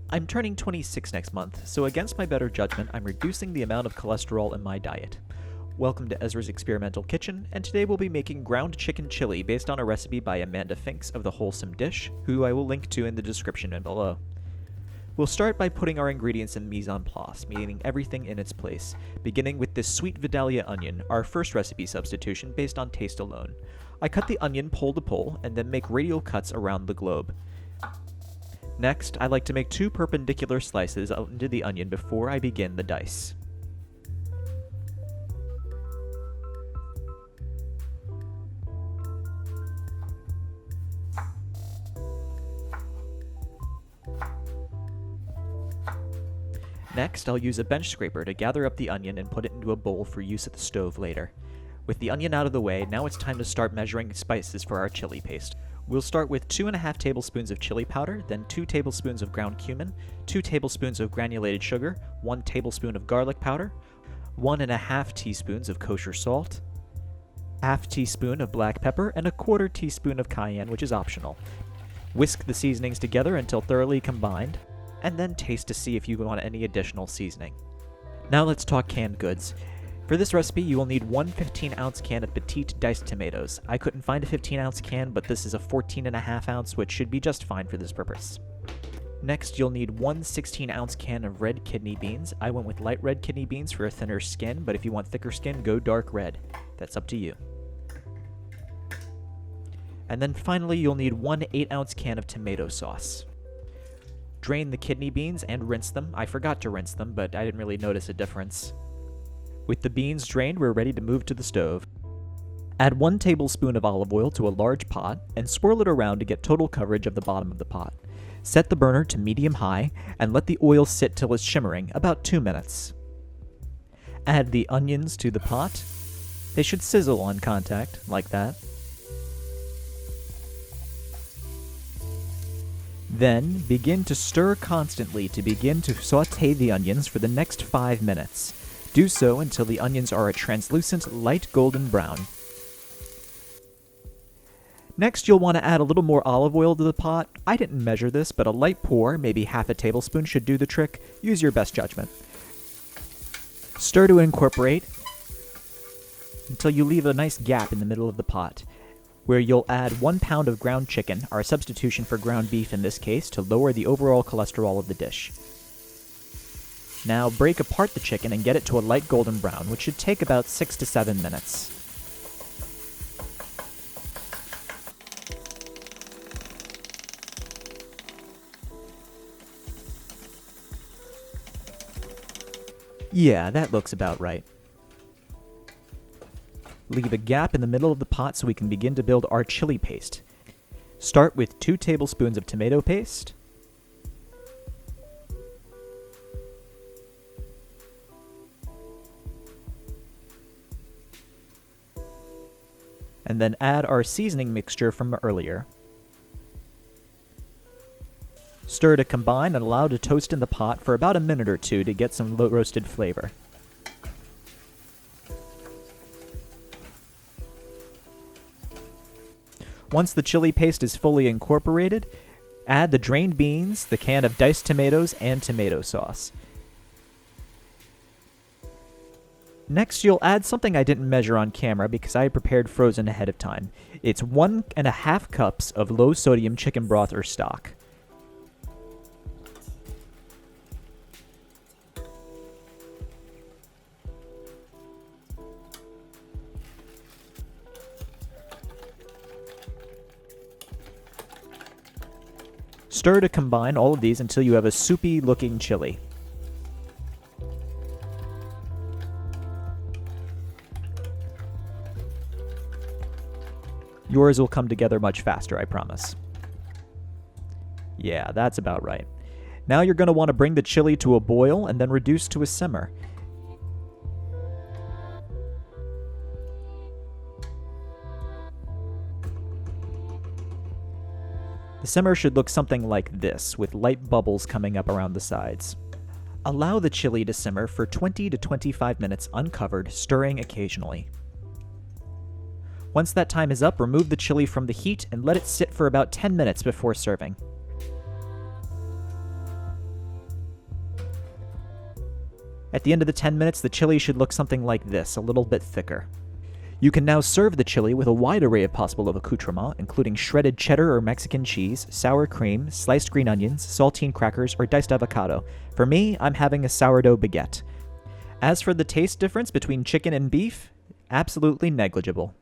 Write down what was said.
I'm turning 26 next month, so against my better judgment, I'm reducing the amount of cholesterol in my diet. Welcome to Ezra's Experimental Kitchen, and today we'll be making ground chicken chili based on a recipe by Amanda Finks of The Wholesome Dish, who I will link to in the description and below. We'll start by putting our ingredients in mise en place, meaning everything in its place, beginning with this sweet Vidalia onion, our first recipe substitution based on taste alone. I cut the onion pole to pole, and then make radial cuts around the globe. Next, I like to make 2 perpendicular slices out into the onion before I begin the dice. Next, I'll use a bench scraper to gather up the onion and put it into a bowl for use at the stove later. With the onion out of the way, now it's time to start measuring spices for our chili paste. We'll start with 2.5 tablespoons of chili powder, then 2 tablespoons of ground cumin, 2 tablespoons of granulated sugar, 1 tablespoon of garlic powder, 1.5 teaspoons of kosher salt, half teaspoon of black pepper, and 1/4 teaspoon of cayenne, which is optional. Whisk the seasonings together until thoroughly combined, and then taste to see if you want any additional seasoning. Now let's talk canned goods. For this recipe, you will need 1 15-ounce can of petite diced tomatoes. I couldn't find a 15-ounce can, but this is a 14.5-ounce, which should be just fine for this purpose. Next, you'll need 1 16-ounce can of red kidney beans. I went with light red kidney beans for a thinner skin, but if you want thicker skin, go dark red. That's up to you. And then finally, you'll need 1 8-ounce can of tomato sauce. Drain the kidney beans and rinse them. I forgot to rinse them, but I didn't really notice a difference. With the beans drained, we're ready to move to the stove. Add 1 tablespoon of olive oil to a large pot and swirl it around to get total coverage of the bottom of the pot. Set the burner to medium-high and let the oil sit till it's shimmering, about 2 minutes. Add the onions to the pot. They should sizzle on contact, like that. Then, begin to stir constantly to begin to sauté the onions for the next 5 minutes. Do so until the onions are a translucent, light golden brown. Next, you'll want to add a little more olive oil to the pot. I didn't measure this, but a light pour, maybe half a tablespoon, should do the trick. Use your best judgment. Stir to incorporate until you leave a nice gap in the middle of the pot, where you'll add 1 pound of ground chicken, our substitution for ground beef in this case, to lower the overall cholesterol of the dish. Now break apart the chicken and get it to a light golden brown, which should take about 6 to 7 minutes. Yeah, that looks about right. Leave a gap in the middle of the pot so we can begin to build our chili paste. Start with 2 tablespoons of tomato paste, and then add our seasoning mixture from earlier. Stir to combine and allow to toast in the pot for about a minute or 2 to get some roasted flavor. Once the chili paste is fully incorporated, add the drained beans, the can of diced tomatoes, and tomato sauce. Next, you'll add something I didn't measure on camera because I had prepared frozen ahead of time. It's 1.5 cups of low-sodium chicken broth or stock. Stir to combine all of these until you have a soupy-looking chili. Yours will come together much faster, I promise. Yeah, that's about right. Now you're going to want to bring the chili to a boil and then reduce to a simmer. The simmer should look something like this, with light bubbles coming up around the sides. Allow the chili to simmer for 20 to 25 minutes uncovered, stirring occasionally. Once that time is up, remove the chili from the heat and let it sit for about 10 minutes before serving. At the end of the 10 minutes, the chili should look something like this, a little bit thicker. You can now serve the chili with a wide array of possible accoutrements, including shredded cheddar or Mexican cheese, sour cream, sliced green onions, saltine crackers, or diced avocado. For me, I'm having a sourdough baguette. As for the taste difference between chicken and beef, absolutely negligible.